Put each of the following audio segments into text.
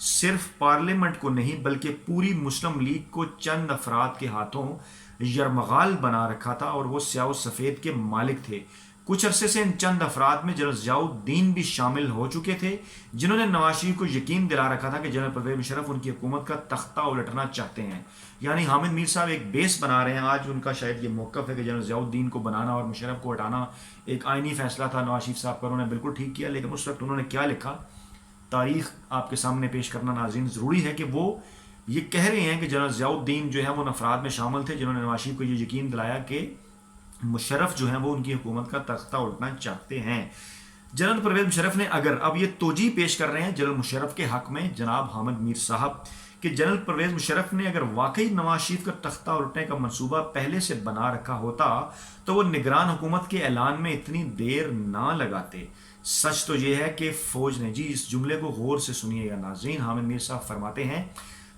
صرف پارلیمنٹ کو نہیں بلکہ پوری مسلم لیگ کو چند افراد کے ہاتھوں یرمغال بنا رکھا تھا اور وہ سیاہ و سفید کے مالک تھے۔ کچھ عرصے سے ان چند افراد میں جنرل ضیاء الدین بھی شامل ہو چکے تھے، جنہوں نے نواز شریف کو یقین دلا رکھا تھا کہ جنرل پرویز مشرف ان کی حکومت کا تختہ الٹنا چاہتے ہیں۔ یعنی حامد میر صاحب ایک بیس بنا رہے ہیں۔ آج ان کا شاید یہ موقف ہے کہ جنرل ضیاء الدین کو بنانا اور مشرف کو ہٹانا ایک آئینی فیصلہ تھا نواز شریف صاحب کا، انہوں نے بالکل ٹھیک کیا، لیکن اس وقت انہوں نے کیا لکھا تاریخ آپ کے سامنے پیش کرنا ناظرین ضروری ہے کہ وہ یہ کہہ رہے ہیں کہ جنرل ضیاء الدین جو ہے وہ ان افراد میں شامل تھے جنہوں نے نواز شریف کو یہ یقین دلایا کہ مشرف جو ہیں وہ ان کی حکومت کا تختہ الٹنا چاہتے ہیں۔ جنرل پرویز مشرف نے اگر اب یہ توجیہ پیش کر رہے ہیں جنرل مشرف کے حق میں جناب حامد میر صاحب کہ جنرل پرویز مشرف نے اگر واقعی نواز شریف کا تختہ الٹنے کا منصوبہ پہلے سے بنا رکھا ہوتا تو وہ نگران حکومت کے اعلان میں اتنی دیر نہ لگاتے۔ سچ تو یہ ہے کہ فوج نے، جی اس جملے کو غور سے سنیے گا ناظرین، حامد میر صاحب فرماتے ہیں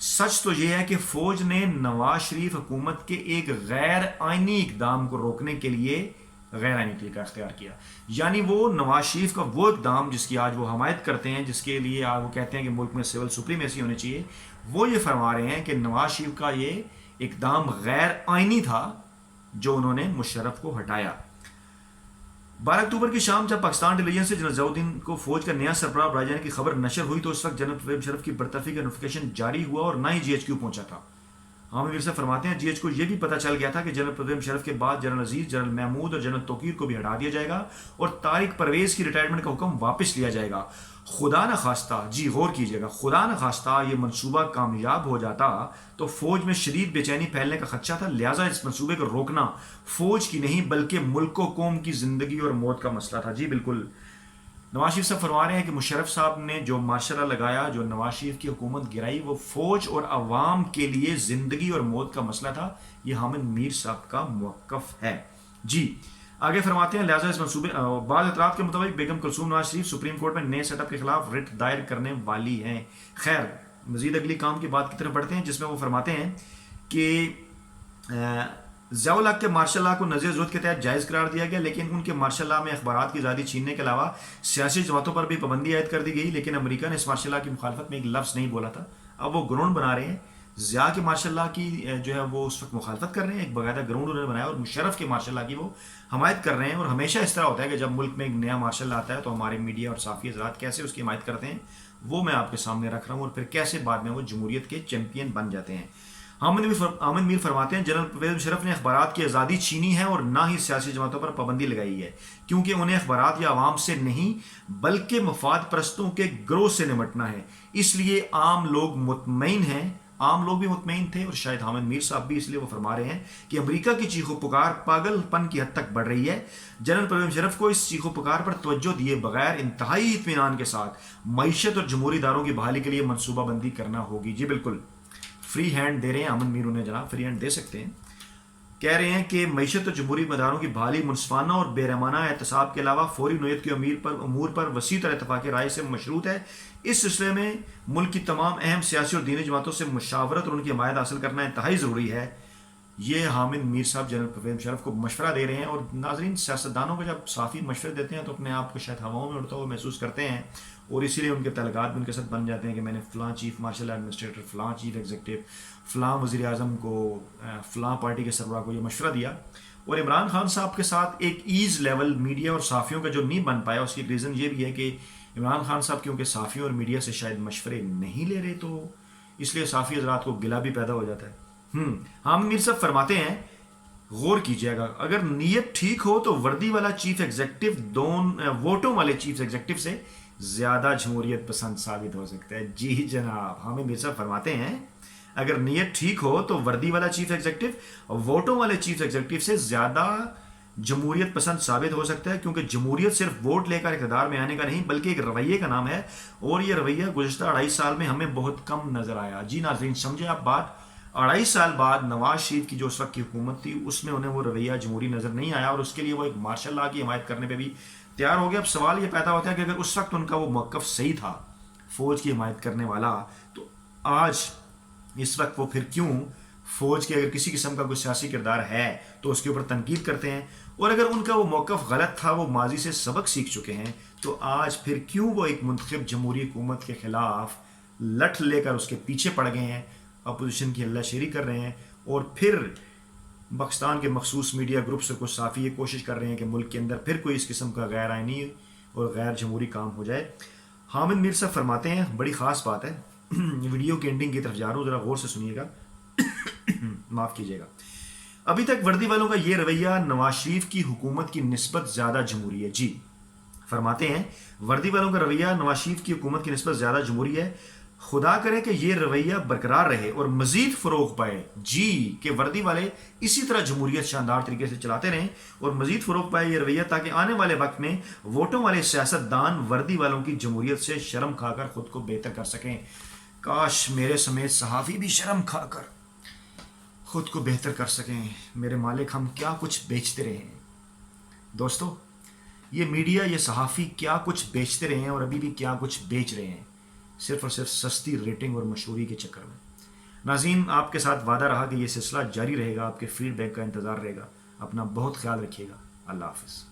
سچ تو یہ ہے کہ فوج نے نواز شریف حکومت کے ایک غیر آئینی اقدام کو روکنے کے لیے غیر آئینی طریقہ اختیار کیا۔ یعنی وہ نواز شریف کا وہ اقدام جس کی آج وہ حمایت کرتے ہیں، جس کے لیے وہ کہتے ہیں کہ ملک میں سول سپریمیسی ہونی چاہیے، وہ یہ فرما رہے ہیں کہ نواز شریف کا یہ اقدام غیر آئینی تھا جو انہوں نے مشرف کو ہٹایا۔ 12 اکتوبر کی شام جب پاکستان ٹیلی ویژن سے جنرل ضیاء الدین کو فوج کا نیا سربراہ بنائے جانے کی خبر نشر ہوئی تو اس وقت جنرل پرویز مشرف کی برطرفی کا نوٹیفیکیشن جاری ہوا اور نہ ہی جی ایچ کیو پہنچا تھا۔ حامد میر صاحب فرماتے ہیں جی ایچ کو یہ بھی پتہ چل گیا تھا کہ جنرل پرویز مشرف کے بعد جنرل عزیز، جنرل محمود اور جنرل توقیر کو بھی ہٹا دیا جائے گا اور طارق پرویز کی ریٹائرمنٹ کا حکم واپس لیا جائے گا۔ خدا نہ خواستہ، جی غور کیجیے گا، خدا نہ خواستہ یہ منصوبہ کامیاب ہو جاتا تو فوج میں شدید بے چینی پھیلنے کا خدشہ تھا، لہٰذا اس منصوبے کو روکنا فوج کی نہیں بلکہ ملک و قوم کی زندگی اور موت کا مسئلہ تھا۔ جی بالکل، نواز شریف صاحب فرما رہے ہیں کہ مشرف صاحب نے جو مارشل لا لگایا، جو نواز شریف کی حکومت گرائی، وہ فوج اور عوام کے لیے زندگی اور موت کا مسئلہ تھا۔ یہ حامد میر صاحب کا موقف ہے۔ جی آگے فرماتے ہیں لہٰذا اس منصوبے بعض اطلاعات کے مطابق بیگم کلثوم نواز شریف سپریم کورٹ میں نئے سیٹ اپ کے خلاف رٹ دائر کرنے والی ہیں۔ خیر مزید اگلی کام کی بات کی طرف بڑھتے ہیں جس میں وہ فرماتے ہیں کہ ضیاء الحق کے مارشل لا کو نظر ضرورت کے تحت جائز قرار دیا گیا، لیکن ان کے مارشل لا میں اخبارات کی آزادی چھیننے کے علاوہ سیاسی جماعتوں پر بھی پابندی عائد کر دی گئی، لیکن امریکہ نے اس مارشل لا کی مخالفت میں ایک لفظ نہیں بولا تھا۔ اب وہ گراؤنڈ بنا رہے ہیں ضیاء کے مارشل لا کی جو ہے وہ اس وقت مخالفت کر رہے ہیں، ایک باقاعدہ گراؤنڈ انہوں نے بنایا اور مشرف کے مارشل لا کی وہ حمایت کر رہے ہیں۔ اور ہمیشہ اس طرح ہوتا ہے کہ جب ملک میں ایک نیا مارشل لا آتا ہے تو ہمارے میڈیا اور صحافی حضرات کیسے اس کی حمایت کرتے ہیں وہ میں آپ کے سامنے رکھ رہا ہوں، اور پھر کیسے بعد میں وہ جمہوریت کے چیمپئن بن جاتے ہیں۔ حامد میر فرماتے ہیں جنرل پرویز مشرف نے اخبارات کی آزادی چھینی ہے اور نہ ہی سیاسی جماعتوں پر پابندی لگائی ہے، کیونکہ انہیں اخبارات یا عوام سے نہیں بلکہ مفاد پرستوں کے گروہ سے نمٹنا ہے۔ اس لیے عام لوگ مطمئن ہیں، عام لوگ بھی مطمئن تھے، اور شاید حامد میر صاحب بھی، اس لیے وہ فرما رہے ہیں کہ امریکہ کی چیخ و پکار پاگل پن کی حد تک بڑھ رہی ہے۔ جنرل پرویز مشرف کو اس چیخ و پکار پر توجہ دیے بغیر انتہائی اطمینان کے ساتھ معیشت اور جمہوری اداروں کی بحالی کے لیے منصوبہ بندی کرنا ہوگی۔ جی بالکل، فری ہینڈ دے رہے ہیں حامد میر، انہیں جناب فری ہینڈ دے سکتے ہیں۔ کہہ رہے ہیں کہ معیشت اور جمہوری اداروں کی بحالی منصفانہ اور بے رحمانہ احتساب کے علاوہ فوری نوعیت کے امور پر وسیع تر اتفاق رائے سے مشروط ہے۔ اس سلسلے میں ملک کی تمام اہم سیاسی اور دینی جماعتوں سے مشاورت اور ان کی حمایت حاصل کرنا انتہائی ضروری ہے۔ یہ حامد میر صاحب جنرل پرویز مشرف کو مشورہ دے رہے ہیں۔ اور ناظرین، سیاستدانوں کو جب صحافی مشورے دیتے ہیں تو اپنے آپ کو شاید ہواؤں میں اڑتا ہوا محسوس کرتے ہیں، اور اسی لیے ان کے تعلقات بھی ان کے ساتھ بن جاتے ہیں کہ میں نے فلاں چیف مارشل ایڈمنسٹریٹر، فلاں چیف ایگزیکٹو، فلاں وزیر اعظم کو، فلاں پارٹی کے سربراہ کو یہ مشورہ دیا۔ اور عمران خان صاحب کے ساتھ ایک ایز لیول میڈیا اور صحافیوں کا جو نہیں بن پایا، اس کی ایک ریزن یہ بھی ہے کہ عمران خان صاحب کیونکہ صحافیوں اور میڈیا سے شاید مشورے نہیں لے رہے، تو اس لیے صحافی حضرات کو گلہ بھی پیدا ہو جاتا ہے۔ حامد میر صاحب فرماتے ہیں غور کیجیے گا، اگر نیت ٹھیک ہو تو وردی والا چیف ایگزیکٹو ووٹوں والے چیف ایگزیکٹو سے زیادہ جمہوریت پسند ثابت ہو سکتا ہے۔ جی جناب، حامد میر صاحب فرماتے ہیں اگر نیت ٹھیک ہو تو وردی والا چیف ایگزیکٹو ووٹوں والے چیف ایگزیکٹو سے زیادہ جمہوریت پسند ثابت ہو سکتا ہے، کیونکہ جمہوریت صرف ووٹ لے کر اقتدار میں آنے کا نہیں بلکہ ایک رویے کا نام ہے، اور یہ رویہ گزشتہ 2.5 سال میں ہمیں بہت کم نظر آیا۔ جی ناظرین سمجھے آپ بات، 2.5 سال بعد نواز شریف کی جو اس وقت کی حکومت تھی اس میں انہیں وہ رویہ جمہوری نظر نہیں آیا، اور اس کے لیے وہ ایک مارشل لا کی حمایت کرنے پہ بھی تیار ہو گیا۔ اب سوال یہ پیدا ہوتا ہے کہ اگر اس وقت ان کا وہ موقف صحیح تھا فوج کی حمایت کرنے والا، تو آج اس وقت وہ پھر کیوں فوج کے اگر کسی قسم کا کوئی سیاسی کردار ہے تو اس کے اوپر تنقید کرتے ہیں، اور اگر ان کا وہ موقف غلط تھا، وہ ماضی سے سبق سیکھ چکے ہیں، تو آج پھر کیوں وہ ایک منتخب جمہوری حکومت کے خلاف لٹھ لے کر اس کے پیچھے پڑ گئے ہیں، اپوزیشن کی ہلہ شیری کر رہے ہیں، اور پھر پاکستان کے مخصوص میڈیا گروپس کو صافی یہ کوشش کر رہے ہیں کہ ملک کے اندر پھر کوئی اس قسم کا غیر آئینی اور غیر جمہوری کام ہو جائے۔ حامد میر صاحب فرماتے ہیں، بڑی خاص بات ہے، ویڈیو کی اینڈنگ کی طرف جا رہا ہوں، ذرا غور سے سنیے گا، معاف کیجیے گا۔ ابھی تک وردی والوں کا یہ رویہ نواز شریف کی حکومت کی نسبت زیادہ جمہوری ہے۔ جی، فرماتے ہیں وردی والوں کا رویہ نواز شریف کی حکومت کی نسبت زیادہ جمہوری ہے، خدا کرے کہ یہ رویہ برقرار رہے اور مزید فروغ پائے۔ جی، کہ وردی والے اسی طرح جمہوریت شاندار طریقے سے چلاتے رہیں اور مزید فروغ پائے یہ رویہ، تاکہ آنے والے وقت میں ووٹوں والے سیاست دان وردی والوں کی جمہوریت سے شرم کھا کر خود کو بہتر کر سکیں۔ کاش میرے سمیت صحافی بھی شرم کھا کر خود کو بہتر کر سکیں۔ میرے مالک، ہم کیا کچھ بیچتے رہے ہیں دوستو، یہ میڈیا، یہ صحافی کیا کچھ بیچتے رہے ہیں اور ابھی بھی کیا کچھ بیچ رہے ہیں، صرف اور صرف سستی ریٹنگ اور مشہوری کے چکر میں۔ ناظرین، آپ کے ساتھ وعدہ رہا کہ یہ سلسلہ جاری رہے گا، آپ کے فیڈ بیک کا انتظار رہے گا۔ اپنا بہت خیال رکھیے گا۔ اللہ حافظ۔